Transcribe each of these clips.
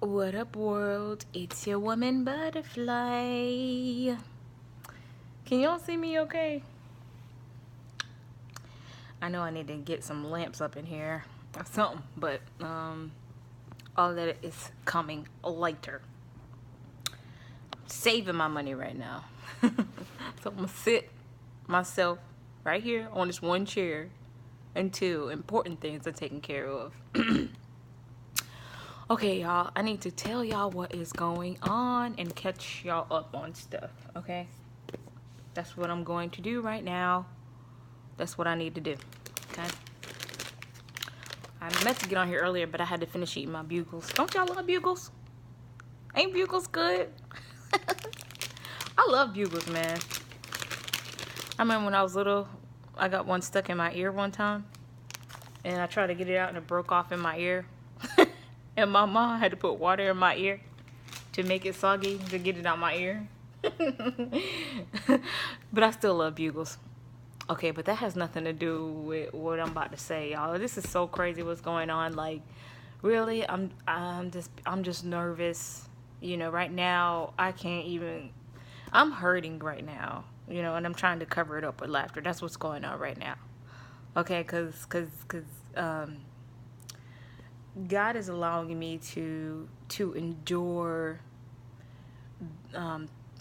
What up, world? It's your woman butterfly. Can y'all see me okay? I know I need to get some lamps up in here or something, but all that is coming later. Saving my money right now. So I'm gonna sit myself right here on this one chair until important things are taken care of. Okay, y'all, I need to tell y'all what is going on and catch y'all up on stuff, okay? That's what I'm going to do right now. That's what I need to do, okay? I meant to get on here earlier, but I had to finish eating my bugles. Don't y'all love bugles? Ain't bugles good? I love bugles, man. I remember when I was little, I got one stuck in my ear one time. And I tried to get it out and it broke off in my ear. And my mom had to put water in my ear to make it soggy to get it out my ear. But I still love bugles. Okay, but that has nothing to do with what I'm about to say, y'all. This is so crazy what's going on. Like, really, I'm just nervous. You know, right now I can't even. I'm hurting right now. You know, and I'm trying to cover it up with laughter. That's what's going on right now. Okay, cause God is allowing me to endure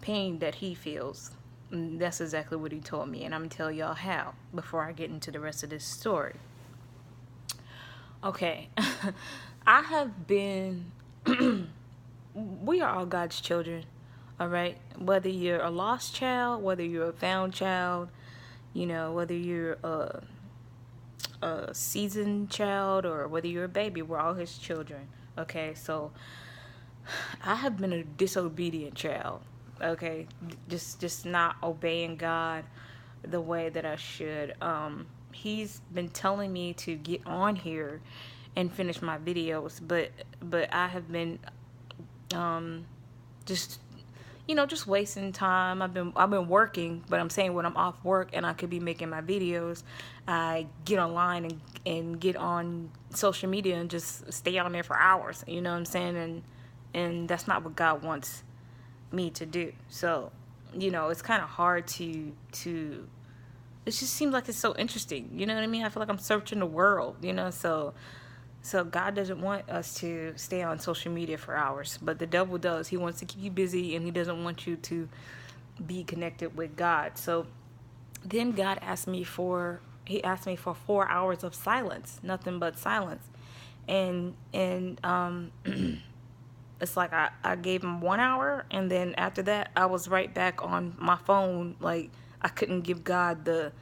pain that He feels. And that's exactly what He told me, and I'm gonna tell y'all how before I get into the rest of this story. Okay, I have been. We are all God's children, all right. Whether you're a lost child, whether you're a found child, you know, whether you're a seasoned child or whether you're a baby, we're all His children. Okay, so I have been a disobedient child. Okay, just not obeying God the way that I should. He's been telling me to get on here and finish my videos, but I have been just just wasting time. I've been working, but I'm saying when I'm off work and I could be making my videos, I get online and get on social media and just stay on there for hours. You know what I'm saying? And that's not what God wants me to do. So, it's kind of hard to. It just seems like it's so interesting. You know what I mean? I feel like I'm searching the world. So God doesn't want us to stay on social media for hours, but the devil does. He wants to keep you busy, and he doesn't want you to be connected with God. So then God asked me for 4 hours of silence, nothing but silence. And it's like I gave him 1 hour, and then after that I was right back on my phone. Like, I couldn't give God the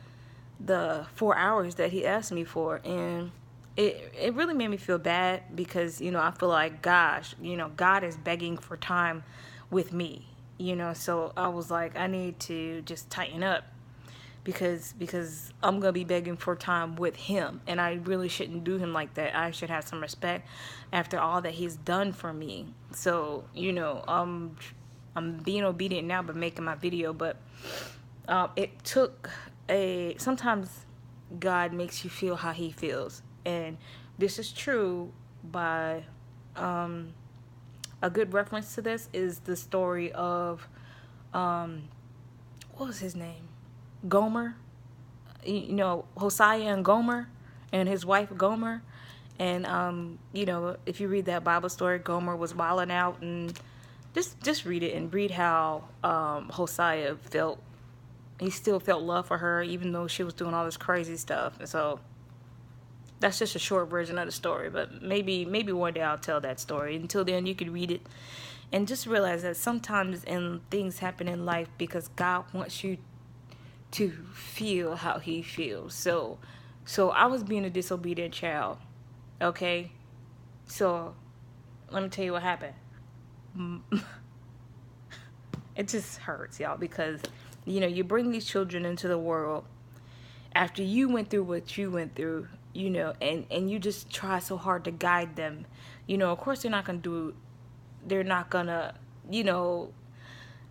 4 hours that he asked me for. And it really made me feel bad because, I feel like, gosh, God is begging for time with me, so I was like, I need to just tighten up because I'm going to be begging for time with him, and I really shouldn't do him like that. I should have some respect after all that he's done for me. So, I'm being obedient now but making my video, but it took sometimes God makes you feel how he feels. And this is true by a good reference to this is the story of what was his name? Gomer. Hosea and Gomer and his wife Gomer. And if you read that Bible story, Gomer was wilding out, and just read it and read how Hosea felt. He still felt love for her even though she was doing all this crazy stuff. And so that's just a short version of the story, but maybe one day I'll tell that story. Until then, you can read it and just realize that sometimes things happen in life because God wants you to feel how he feels. So I was being a disobedient child, okay? So let me tell you what happened. It just hurts, y'all, because, you bring these children into the world after you went through what you went through, and you just try so hard to guide them. Of course they're not going to,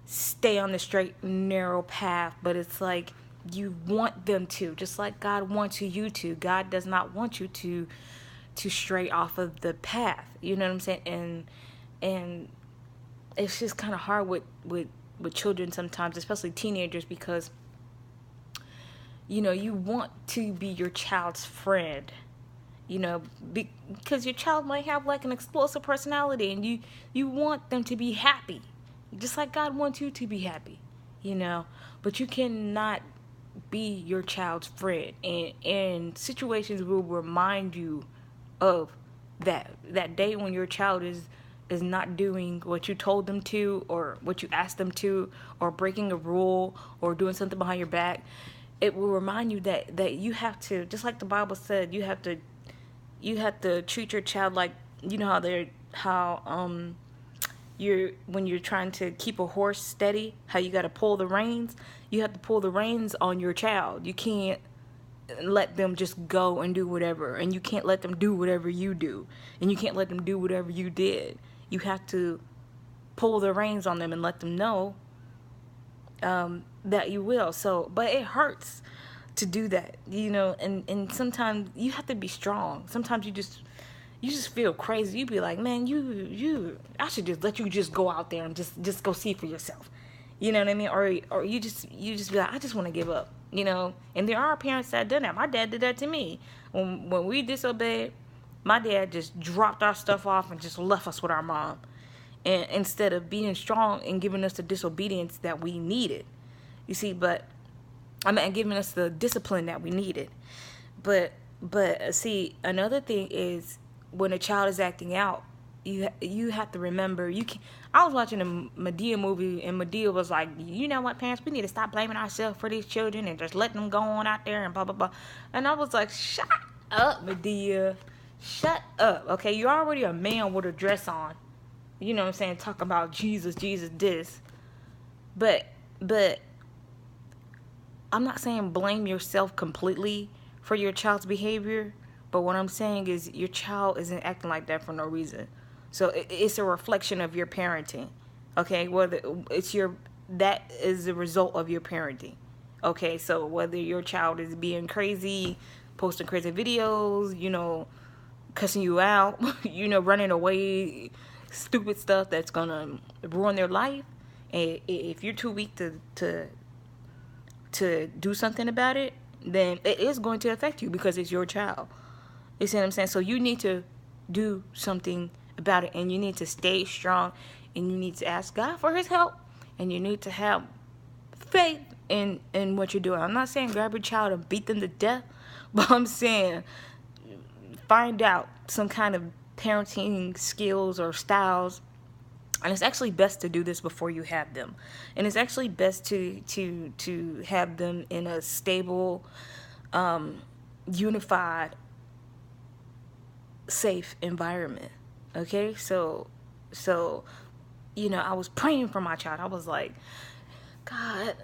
stay on the straight and narrow path, but it's like you want them to, just like God wants you to. God does not want you to stray off of the path. You know what I'm saying? and it's just kind of hard with children sometimes, especially teenagers, because you want to be your child's friend, because your child might have like an explosive personality, and you want them to be happy, just like God wants you to be happy, but you cannot be your child's friend, and situations will remind you of that day when your child is not doing what you told them to, or what you asked them to, or breaking a rule, or doing something behind your back. It will remind you that you have to, just like the Bible said, you have to treat your child like, you're when you're trying to keep a horse steady, how you got to pull the reins. You have to pull the reins on your child. You can't let them just go and do whatever, and you can't let them do whatever you do, and you can't let them do whatever you did. You have to pull the reins on them and let them know that you will. So, but it hurts to do that, and sometimes you have to be strong. Sometimes you just feel crazy. You be like, man, I should just let you just go out there and just go see for yourself. You know what I mean? Or you just be like, I just want to give up. And there are parents that done that. My dad did that to me. When we disobeyed, my dad just dropped our stuff off and just left us with our mom. And instead of being strong and giving us the disobedience that we needed. You see, giving us the discipline that we needed. But see, another thing is, when a child is acting out, you have to remember, I was watching a Medea movie, and Medea was like, you know what, parents, we need to stop blaming ourselves for these children and just letting them go on out there and blah blah blah. And I was like, shut up, Medea, shut up. Okay, you're already a man with a dress on, you know what I'm saying, talking about Jesus this, but I'm not saying blame yourself completely for your child's behavior. But what I'm saying is, your child isn't acting like that for no reason. So it's a reflection of your parenting. Okay, that is the result of your parenting. Okay, so whether your child is being crazy, posting crazy videos, cussing you out, running away, stupid stuff that's gonna ruin their life, and if you're too weak to do something about it, then it is going to affect you, because it's your child. You see what I'm saying? So you need to do something about it, and you need to stay strong, and you need to ask God for his help, and you need to have faith in what you're doing. I'm not saying grab your child and beat them to death, but I'm saying find out some kind of parenting skills or styles. And it's actually best to do this before you have them. And it's actually best to have them in a stable, unified, safe environment. Okay, so I was praying for my child. I was like, God,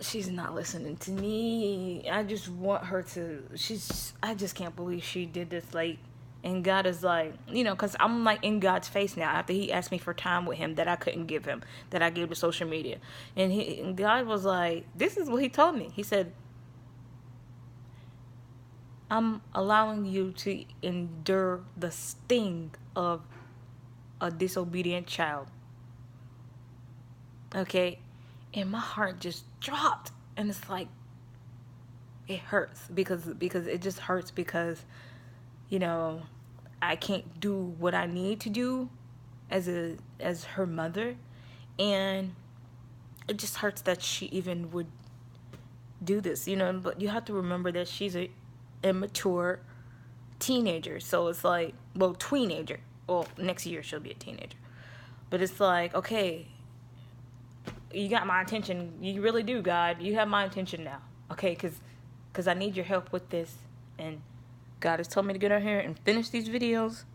she's not listening to me. I just want her to. I just can't believe she did this. And God is like, because I'm like in God's face now after he asked me for time with him that I couldn't give him, that I gave to social media. And God was like, this is what he told me. He said, I'm allowing you to endure the sting of a disobedient child. Okay? And my heart just dropped. And it's like, it hurts because it just hurts because, I can't do what I need to do as her mother. And it just hurts that she even would do this, but you have to remember that she's a immature teenager. So it's like, teenager. Well, next year she'll be a teenager. But it's like, okay, you got my attention. You really do, God. You have my attention now. Okay, because I need your help with this. And God has told me to get out here and finish these videos.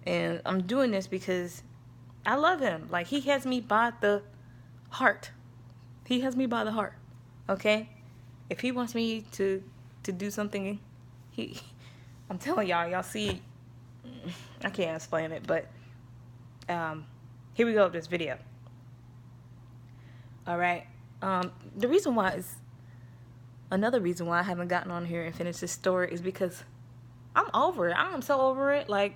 And I'm doing this because I love him. Like, he has me by the heart. He has me by the heart. Okay? If he wants me to do something, I'm telling y'all see, I can't explain it, but here we go with this video. Alright. The reason why is, another reason why I haven't gotten on here and finished this story is because I'm over it. I'm so over it. Like,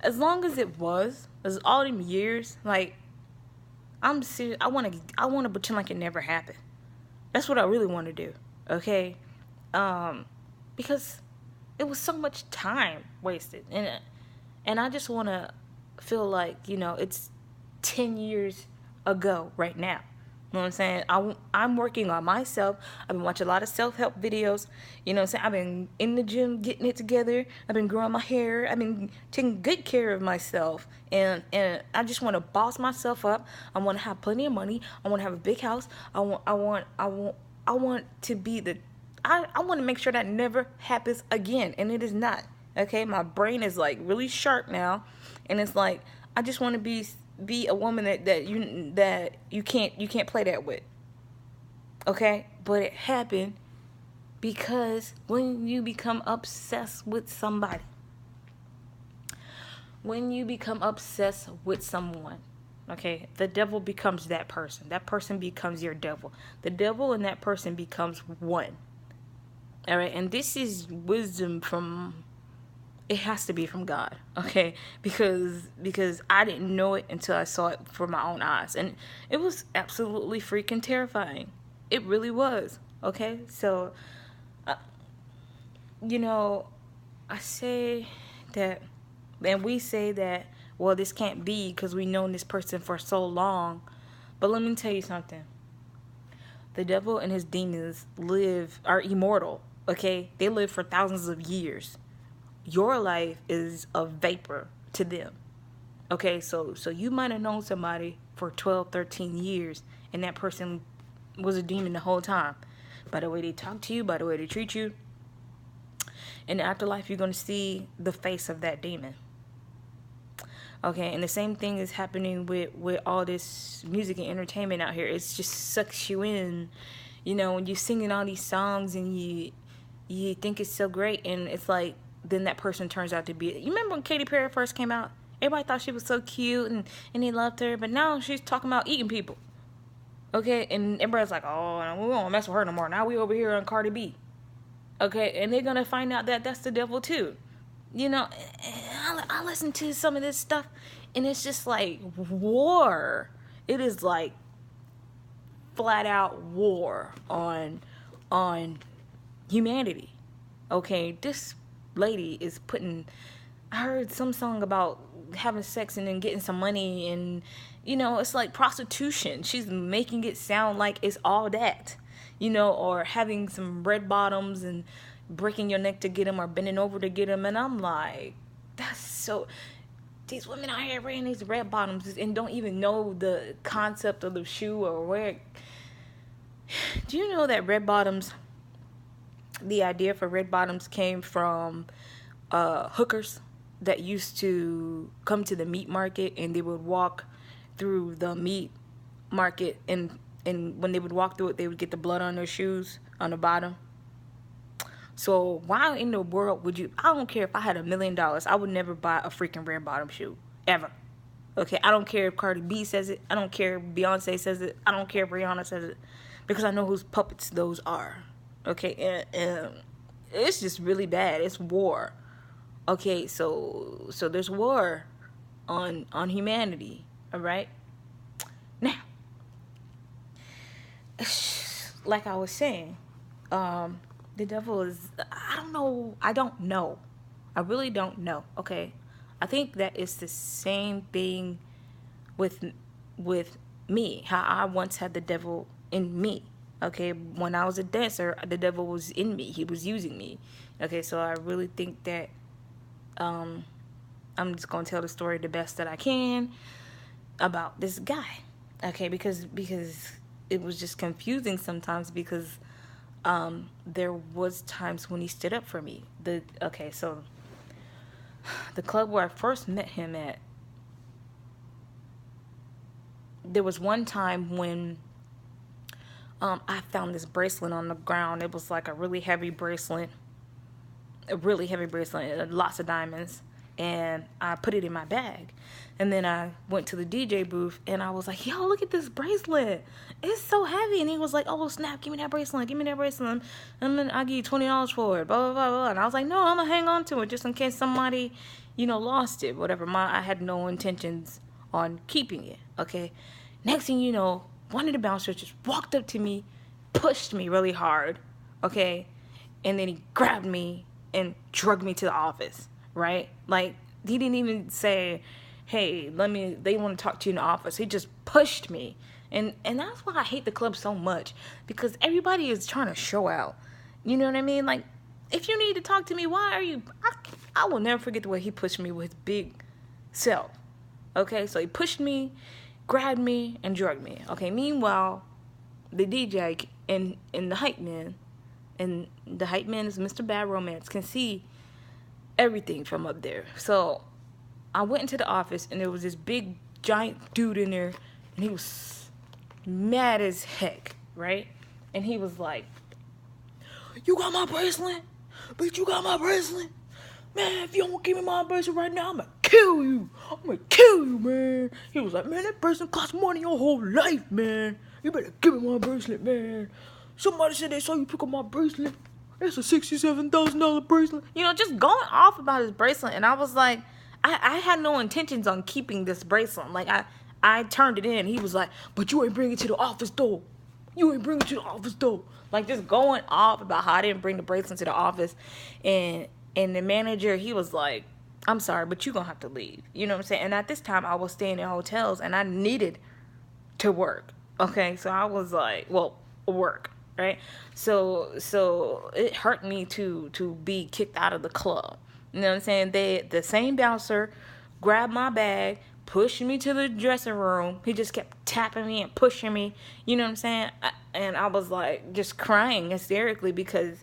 as long as it was, as all them years, like, I'm serious. I want to pretend like it never happened. That's what I really want to do. Okay, because it was so much time wasted, and I just want to feel like, it's 10 years ago right now. You know what I'm saying? I'm working on myself. I've been watching a lot of self-help videos. You know what I'm saying? I've been in the gym getting it together. I've been growing my hair. I've been taking good care of myself. And I just want to boss myself up. I want to have plenty of money. I want to have a big house. I want to be I want to make sure that never happens again. And it is not. Okay? My brain is like really sharp now. And it's like, I just want to be a woman that you can't play that with. Okay? But it happened because when you become obsessed with somebody, when you become obsessed with someone, okay, the devil becomes that person. That person becomes your devil. The devil and that person becomes one. All right? And this is wisdom from, it has to be from God, okay? Because I didn't know it until I saw it for my own eyes. And it was absolutely freaking terrifying. It really was, okay? So, I say that, and we say that, well, this can't be because we've known this person for so long. But let me tell you something. The devil and his demons are immortal, okay? They live for thousands of years. Your life is a vapor to them. Okay, so you might have known somebody for 12, 13 years, and that person was a demon the whole time. By the way they talk to you, by the way they treat you. In the afterlife, you're going to see the face of that demon. Okay, and the same thing is happening with all this music and entertainment out here. It just sucks you in. When you're singing all these songs and you think it's so great, and it's like, then that person turns out to be... You remember when Katy Perry first came out? Everybody thought she was so cute and they loved her. But now she's talking about eating people. Okay? And everybody's like, oh, we won't mess with her no more. Now we over here on Cardi B. Okay? And they're going to find out that that's the devil too. I listen to some of this stuff and it's just like war. It is like flat out war on humanity. Okay? This lady is putting, I heard some song about having sex and then getting some money, and it's like prostitution. She's making it sound like it's all that, or having some red bottoms and breaking your neck to get them or bending over to get them. And I'm like, that's so, these women out here wearing these red bottoms and don't even know the concept of the shoe or where. Do you know that red bottoms, the idea for red bottoms came from hookers that used to come to the meat market, and they would walk through the meat market, and when they would walk through it, they would get the blood on their shoes on the bottom. So why in the world would you... I don't care if I had $1 million. I would never buy a freaking red bottom shoe. Ever. Okay? I don't care if Cardi B says it. I don't care if Beyonce says it. I don't care if Rihanna says it. Because I know whose puppets those are. Okay? And it's just really bad. It's war. Okay? So there's war on humanity. Alright? Now, like I was saying, the devil is, I don't know. I really don't know. Okay? I think that it's the same thing with me. How I once had the devil in me. Okay? When I was a dancer, the devil was in me. He was using me. Okay? So I really think that I'm just going to tell the story the best that I can about this guy. Okay? Because it was just confusing sometimes, because there was times when he stood up for me. So the club where I first met him at, there was one time when I found this bracelet on the ground. It was like a really heavy bracelet, lots of diamonds, and I put it in my bag. And then I went to the DJ booth, and I was like, yo, look at this bracelet. It's so heavy. And he was like, oh, snap, give me that bracelet. Give me that bracelet. And then I'll give you $20 for it, blah, blah, blah, blah. And I was like, no, I'm going to hang on to it just in case somebody, lost it, whatever. I had no intentions on keeping it, okay? Next thing you know, one of the bouncers just walked up to me, pushed me really hard, okay? And then he grabbed me and dragged me to the office, right? Like, he didn't even say, hey, they want to talk to you in the office. He just pushed me. And that's why I hate the club so much, because everybody is trying to show out. You know what I mean? Like, if you need to talk to me, why are you... I will never forget the way he pushed me with his big self. Okay, so he pushed me, grabbed me, and drugged me. Okay, meanwhile, the DJ and the hype man, and the hype man is Mr. Bad Romance, can see everything from up there. So I went into the office, and there was this big, giant dude in there, and he was mad as heck, right? And he was like, you got my bracelet? Bitch, you got my bracelet? Man, if you don't give me my bracelet right now, I'm gonna kill you. I'm gonna kill you, man. He was like, man, that bracelet costs more than your whole life, man. You better give me my bracelet, man. Somebody said they saw you pick up my bracelet. That's a $67,000 bracelet. Just going off about his bracelet. And I was like, I had no intentions on keeping this bracelet. Like, I turned it in. He was like, but you ain't bring it to the office, though. You ain't bring it to the office, though. Like, just going off about how I didn't bring the bracelet to the office. And the manager, he was like, I'm sorry, but you're going to have to leave. You know what I'm saying? And at this time, I was staying in hotels, and I needed to work. Okay? So I was like, well, work, right? So it hurt me to be kicked out of the club. You know what I'm saying? The same bouncer grabbed my bag, pushed me to the dressing room. He just kept tapping me and pushing me. You know what I'm saying? And I was like just crying hysterically because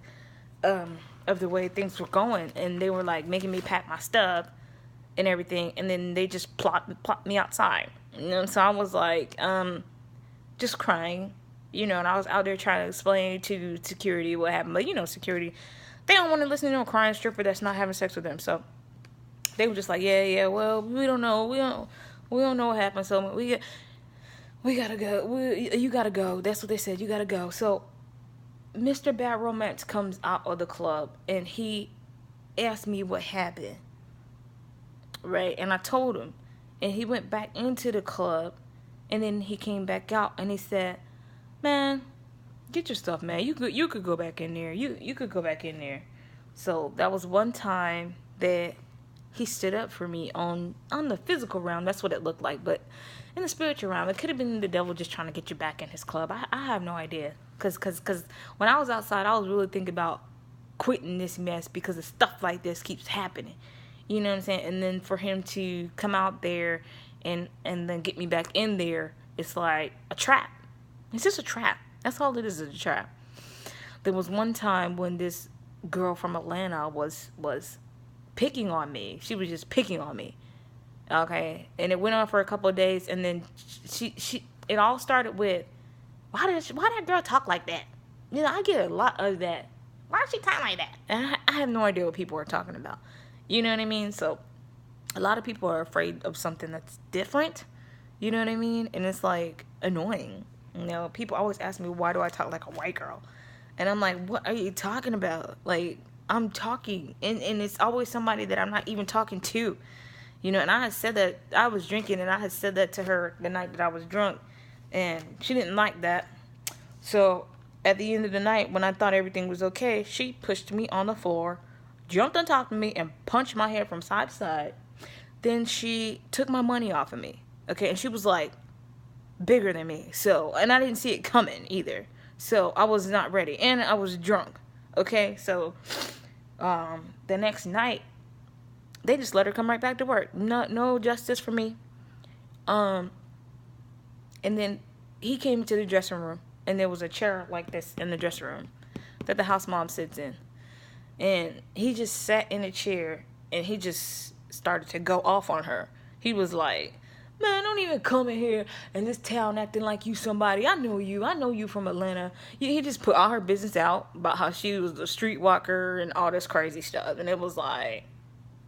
of the way things were going. And they were like making me pack my stuff and everything. And then they just plopped me outside. So I was like just crying. And I was out there trying to explain to security what happened. But, security, they don't want to listen to a crying stripper that's not having sex with them. So they were just like, yeah, well, we don't know. We don't know what happened. So we gotta go. You gotta go. That's what they said. You gotta go. So Mr. Bad Romance comes out of the club, and he asked me what happened. Right? And I told him. And he went back into the club, and then he came back out, and he said, man, get your stuff, man. You could go back in there. You could go back in there. So that was one time that he stood up for me on the physical realm. That's what it looked like. But in the spiritual realm, it could have been the devil just trying to get you back in his club. I have no idea. Because when I was outside, I was really thinking about quitting this mess because of stuff like this keeps happening. You know what I'm saying? And then for him to come out there and then get me back in there, it's like a trap. It's just a trap. That's all it is a trap. There was one time when this girl from Atlanta was picking on me. She was just picking on me. Okay? And it went on for a couple of days, and then it all started with, why that girl talk like that? I get a lot of that. Why does she talk like that? And I have no idea what people are talking about. You know what I mean? So a lot of people are afraid of something that's different. You know what I mean? And it's like annoying. People always ask me, why do I talk like a white girl? And I'm like, what are you talking about? Like, I'm talking, and it's always somebody that I'm not even talking to. And I had said that I was drinking, and I had said that to her the night that I was drunk, and she didn't like that. So at the end of the night, when I thought everything was okay, she pushed me on the floor, jumped on top of me, and punched my head from side to side. Then she took my money off of me. Okay, and she was like bigger than me. So, and I didn't see it coming either. So I was not ready, and I was drunk. Okay, so the next night, they just let her come right back to work. No justice for me. And then he came to the dressing room, and there was a chair like this in the dressing room that the house mom sits in. And he just sat in a chair, and he just started to go off on her. He was like, man, don't even come in here in this town acting like you somebody. I know you from Atlanta. He just put all her business out about how she was a streetwalker and all this crazy stuff. And it was like,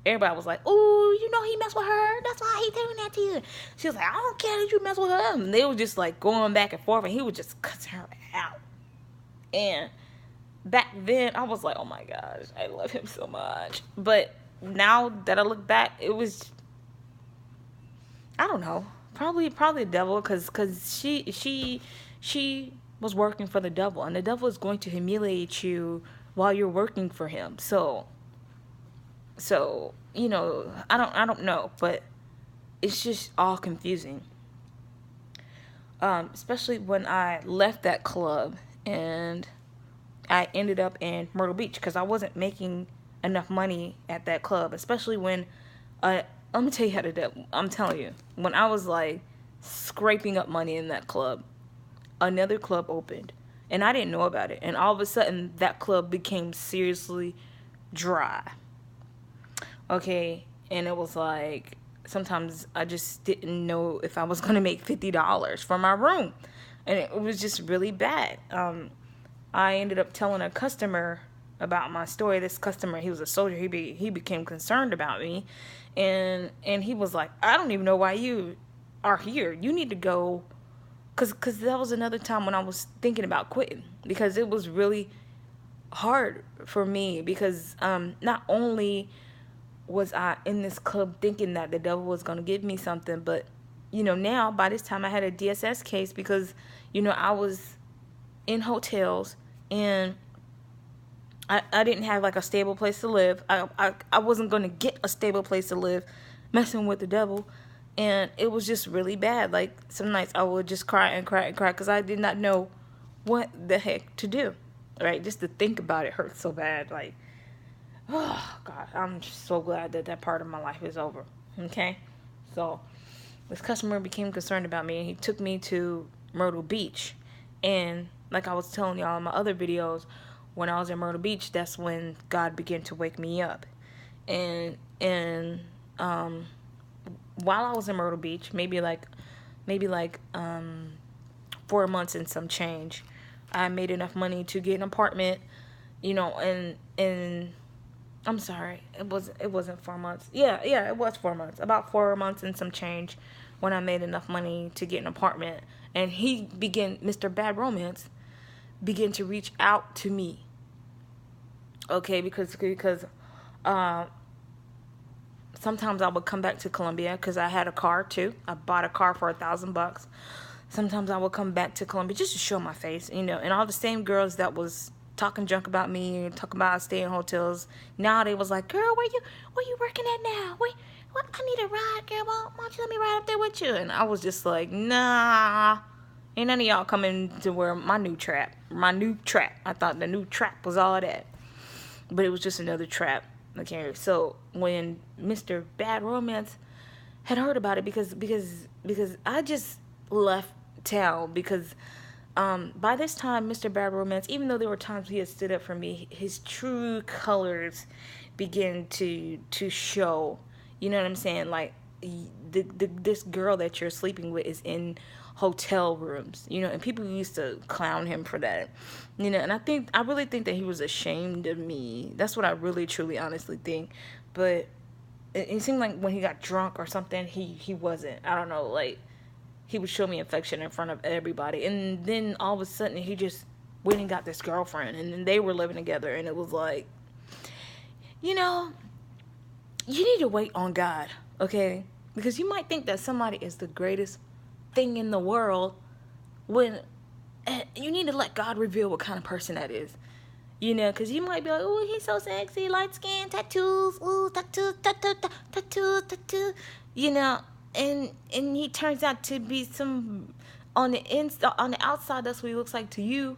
everybody was like, "Ooh, you know he messed with her. That's why he doing that to you." She was like, "I don't care that you mess with her." And they were just like going back and forth, and he would just cut her out. And back then, I was like, "Oh my gosh, I love him so much." But now that I look back, it was, I don't know, probably the devil, because she was working for the devil, and the devil is going to humiliate you while you're working for him. So I don't know, but it's just all confusing. Especially when I left that club and I ended up in Myrtle Beach, because I wasn't making enough money at that club. Especially when, I'm gonna tell you how to do. I'm telling you, when I was like scraping up money in that club, another club opened, and I didn't know about it. And all of a sudden, that club became seriously dry. Okay, and it was like sometimes I just didn't know if I was gonna make $50 for my room, and it was just really bad. I ended up telling a customer about my story. This customer, he was a soldier. He became concerned about me, and he was like, "I don't even know why you are here. You need to go," because that was another time when I was thinking about quitting, because it was really hard for me, because not only was I in this club thinking that the devil was going to give me something, but now by this time I had a DSS case, because I was in hotels, and I didn't have like a stable place to live. I wasn't going to get a stable place to live messing with the devil, and it was just really bad. Like, some nights I would just cry and cry and cry, because I did not know what the heck to do, right? Just to think about it hurt so bad. Like, oh God, I'm just so glad that part of my life is over. Okay, so this customer became concerned about me, and he took me to Myrtle Beach. And like I was telling y'all in my other videos, when I was in Myrtle Beach, that's when God began to wake me up. And while I was in Myrtle Beach, maybe like 4 months and some change, I made enough money to get an apartment, and I'm sorry, it wasn't 4 months. Yeah, it was 4 months. About 4 months and some change, when I made enough money to get an apartment. And Mr. Bad Romance began to reach out to me. Okay, because sometimes I would come back to Columbia, because I had a car too. I bought a car for $1,000. Sometimes I would come back to Columbia just to show my face, and all the same girls that was talking junk about me and talking about staying in hotels, now they was like, "Girl, where you working at now? Wait, what? I need a ride, girl. Why don't you let me ride up there with you?" And I was just like, "Nah, ain't none of y'all coming to where my new trap. I thought the new trap was all that, but it was just another trap." Okay, so when Mr. Bad Romance had heard about it, because I just left town, because by this time, Mr. Bad Romance, even though there were times he had stood up for me, his true colors began to show. You know what I'm saying? Like, this girl that you're sleeping with is in hotel rooms, and people used to clown him for that, and I really think that he was ashamed of me. That's what I really, truly, honestly think. But it seemed like when he got drunk or something, he wasn't. I don't know, like, he would show me affection in front of everybody, and then all of a sudden he just went and got this girlfriend, and then they were living together, and it was like, you need to wait on God, okay? Because you might think that somebody is the greatest thing in the world, when you need to let God reveal what kind of person that is. Because you might be like, "Oh, he's so sexy, light skin, tattoos, ooh, tattoo, and he turns out to be some, on the outside, that's what he looks like to you.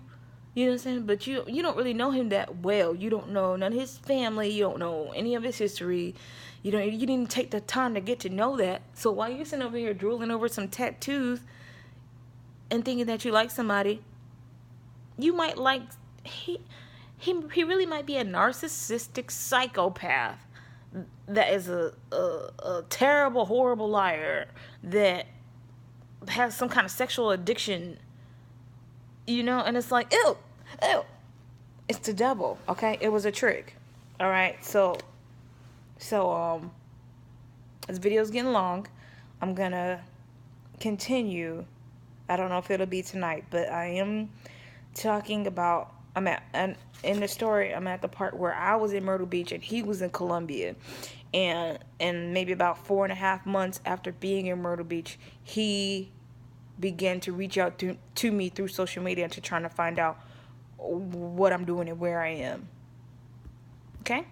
You know what I'm saying? But you don't really know him that well. You don't know none of his family. You don't know any of his history. You didn't take the time to get to know that. So while you're sitting over here drooling over some tattoos and thinking that you like somebody, you might like, he really might be a narcissistic psychopath that is a terrible, horrible liar that has some kind of sexual addiction, and it's like, ew, it's the devil, okay? It was a trick, all right? So So this video's getting long. I'm gonna continue. I don't know if it'll be tonight, but I am talking about, I'm at, and in the story, I'm at the part where I was in Myrtle Beach and he was in Columbia. And maybe about 4.5 months after being in Myrtle Beach, he began to reach out to me through social media to trying to find out what I'm doing and where I am. Okay?